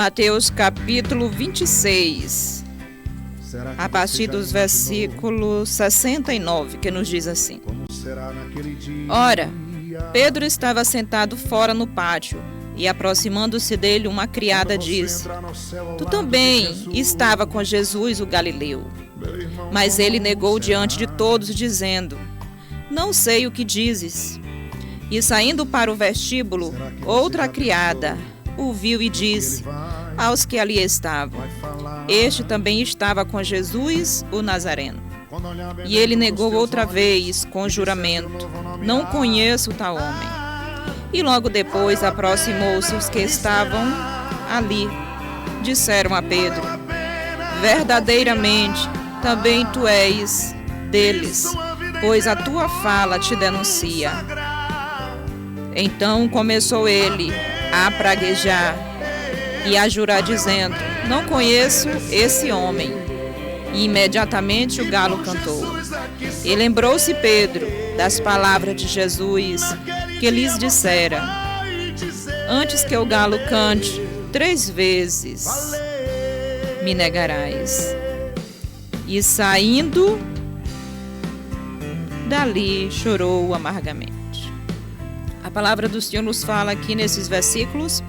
Mateus capítulo 26, a partir dos versículos 69, que nos diz assim: Ora, Pedro estava sentado fora no pátio, e aproximando-se dele uma criada disse: Tu também estava com Jesus o Galileu. Mas ele negou diante de todos, dizendo: Não sei o que dizes. E saindo para o vestíbulo, outra criada o viu e disse aos que ali estavam: Este também estava com Jesus o Nazareno. E ele negou outra vez com juramento: Não conheço tal homem. E logo depois aproximou-se os que estavam ali. Disseram a Pedro: Verdadeiramente, também tu és deles, pois a tua fala te denuncia. Então começou ele a praguejar e a jurar, dizendo: Não conheço esse homem. E imediatamente o galo cantou. E lembrou-se Pedro das palavras de Jesus, que lhes dissera: Antes que o galo cante 3 vezes, me negarás. E saindo dali, chorou amargamente. A palavra do Senhor nos fala aqui nesses versículos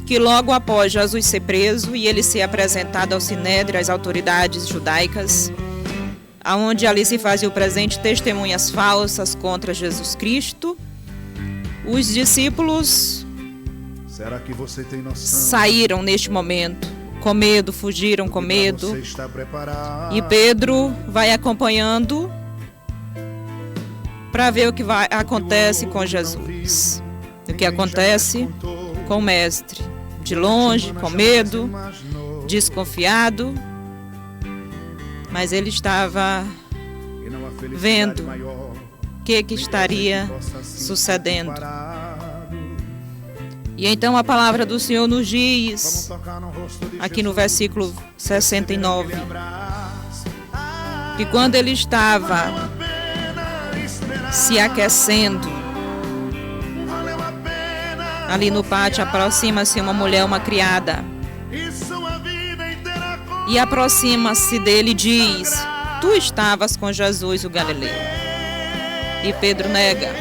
que logo após Jesus ser preso e ele ser apresentado ao Sinédrio, às autoridades judaicas, aonde ali se fazia o presente testemunhas falsas contra Jesus Cristo, os discípulos saíram neste momento com medo, fugiram com medo, e Pedro vai acompanhando para ver o que acontece com Jesus, o que acontece com o mestre, de longe, com medo, desconfiado, mas ele estava vendo o que estaria sucedendo. E então a palavra do Senhor nos diz, aqui no versículo 69, que quando ele estava se aquecendo, ali no pátio, aproxima-se uma mulher, uma criada, e aproxima-se dele e diz: Tu estavas com Jesus o Galileu. E Pedro nega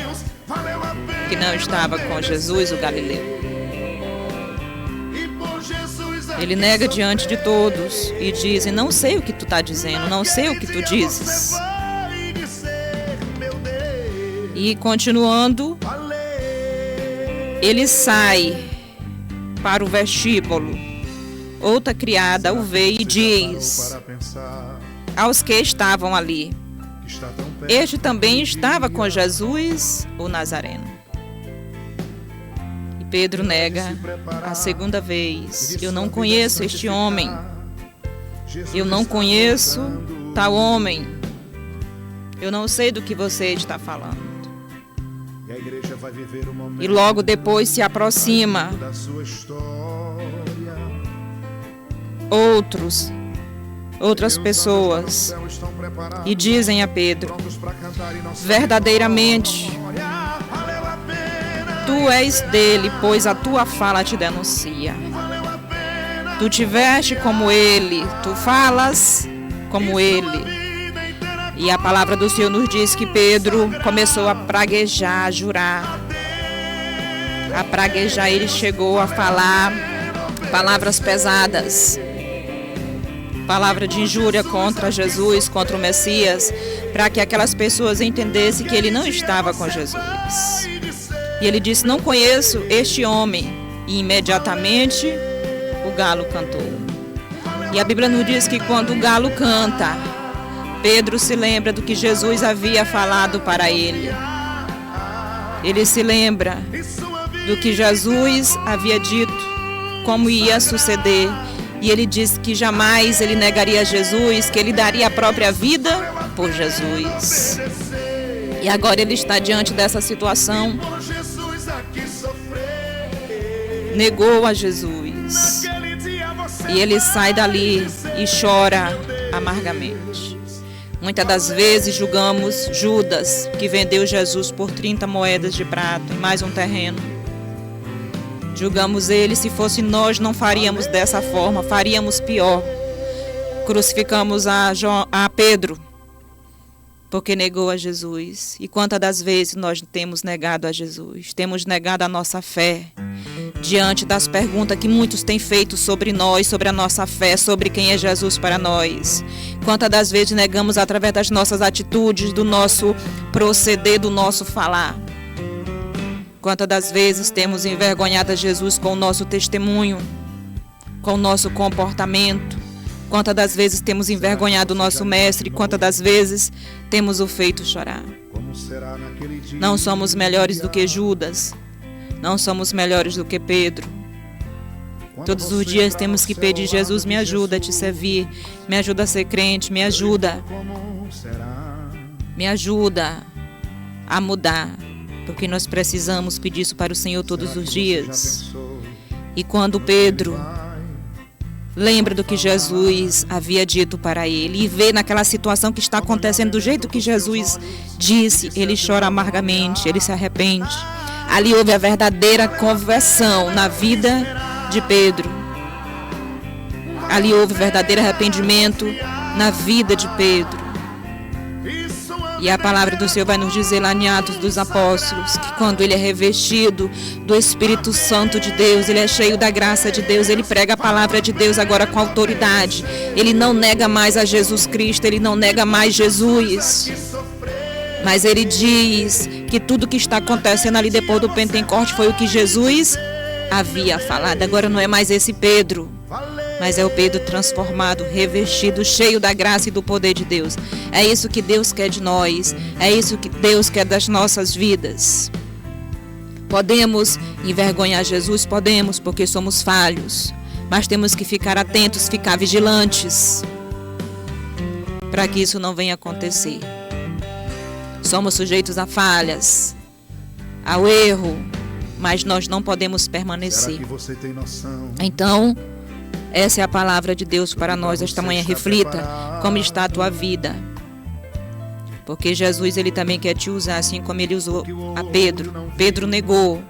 que não estava com Jesus o Galileu. Ele nega diante de todos e diz: Não sei o que tu está dizendo, não sei o que tu dizes. E continuando, ele sai para o vestíbulo. Outra criada o vê e diz aos que estavam ali: Este também estava com Jesus o Nazareno. E Pedro nega a segunda vez: Eu não conheço este homem. Eu não conheço tal homem. Eu não sei do que você está falando. E logo depois se aproxima outras pessoas e dizem a Pedro: Verdadeiramente, tu és dele, pois a tua fala te denuncia. Tu te veste como ele, tu falas como ele. E a palavra do Senhor nos diz que Pedro começou a praguejar, a jurar. A praguejar, ele chegou a falar palavras pesadas, palavra de injúria contra Jesus, contra o Messias, para que aquelas pessoas entendessem que ele não estava com Jesus. E ele disse: Não conheço este homem. E imediatamente o galo cantou. E a Bíblia nos diz que quando o galo canta, Pedro se lembra do que Jesus havia falado para ele. Ele se lembra do que Jesus havia dito, como ia suceder. E ele disse que jamais ele negaria Jesus, que ele daria a própria vida por Jesus. E agora ele está diante dessa situação. Negou a Jesus. E ele sai dali e chora amargamente. Muitas das vezes julgamos Judas, que vendeu Jesus por 30 moedas de prata e mais um terreno. Julgamos ele, se fosse nós não faríamos dessa forma, faríamos pior. Crucificamos a Pedro, porque negou a Jesus. E quantas das vezes nós temos negado a Jesus? Temos negado a nossa fé diante das perguntas que muitos têm feito sobre nós, sobre a nossa fé, sobre quem é Jesus para nós. Quantas das vezes negamos através das nossas atitudes, do nosso proceder, do nosso falar. Quantas das vezes temos envergonhado a Jesus com o nosso testemunho, com o nosso comportamento. Quantas das vezes temos envergonhado o nosso mestre, quantas das vezes temos o feito chorar. Não somos melhores do que Judas, não somos melhores do que Pedro. Todos os dias temos que pedir: Jesus, me ajuda a te servir, me ajuda a ser crente, me ajuda a mudar, porque nós precisamos pedir isso para o Senhor todos os dias. E quando Pedro lembra do que Jesus havia dito para ele e vê naquela situação que está acontecendo do jeito que Jesus disse, ele chora amargamente, ele se arrepende. Ali houve a verdadeira conversão na vida de Pedro. Ali houve verdadeiro arrependimento na vida de Pedro. E a palavra do Senhor vai nos dizer lá em Atos dos Apóstolos que quando ele é revestido do Espírito Santo de Deus, ele é cheio da graça de Deus, ele prega a palavra de Deus agora com autoridade. Ele não nega mais a Jesus Cristo, ele não nega mais Jesus. Mas ele diz que tudo que está acontecendo ali depois do Pentecoste foi o que Jesus havia falado. Agora não é mais esse Pedro, mas é o Pedro transformado, revestido, cheio da graça e do poder de Deus. É isso que Deus quer de nós, é isso que Deus quer das nossas vidas. Podemos envergonhar Jesus? Podemos, porque somos falhos, mas temos que ficar atentos, ficar vigilantes, para que isso não venha acontecer. Somos sujeitos a falhas, ao erro, mas nós não podemos permanecer. Então, essa é a palavra de Deus para nós esta manhã. Reflita como está a tua vida. Porque Jesus, ele também quer te usar assim como ele usou a Pedro. Pedro negou,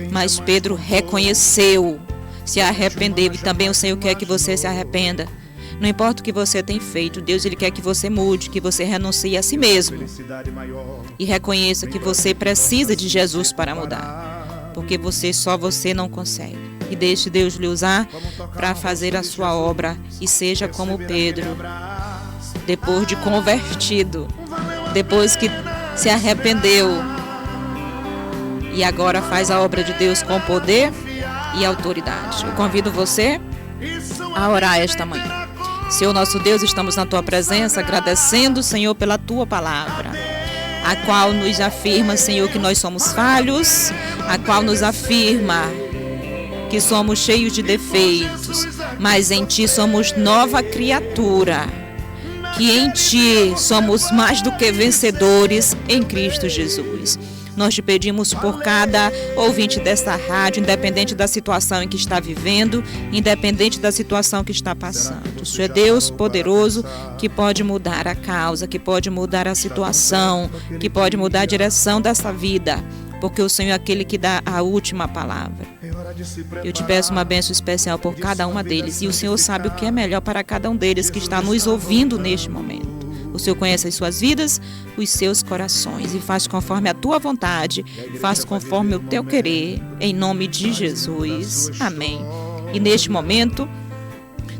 mas Pedro reconheceu, se arrependeu. E também o Senhor quer que você se arrependa. Não importa o que você tem feito, Deus, ele quer que você mude, que você renuncie a si mesmo. E reconheça que você precisa de Jesus para mudar. Porque só você não consegue. E deixe Deus lhe usar para fazer a sua obra. E seja como Pedro, depois de convertido, depois que se arrependeu, e agora faz a obra de Deus com poder e autoridade. Eu convido você a orar esta manhã. Senhor nosso Deus, estamos na tua presença, agradecendo, Senhor, pela tua palavra, a qual nos afirma, Senhor, que nós somos falhos, a qual nos afirma que somos cheios de defeitos, mas em ti somos nova criatura, que em ti somos mais do que vencedores em Cristo Jesus. Nós te pedimos por cada ouvinte desta rádio, independente da situação em que está vivendo, independente da situação que está passando. O Senhor é Deus poderoso, que pode mudar a causa, que pode mudar a situação, que pode mudar a direção dessa vida, porque o Senhor é aquele que dá a última palavra. Eu te peço uma bênção especial por cada uma deles, e o Senhor sabe o que é melhor para cada um deles que está nos ouvindo neste momento. O Senhor conhece as suas vidas, os seus corações, e faz conforme a tua vontade, faz conforme o teu querer, em nome de Jesus. Amém. E neste momento,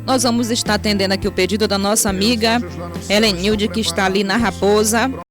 nós vamos estar atendendo aqui o pedido da nossa amiga Helenilde, que está ali na Raposa.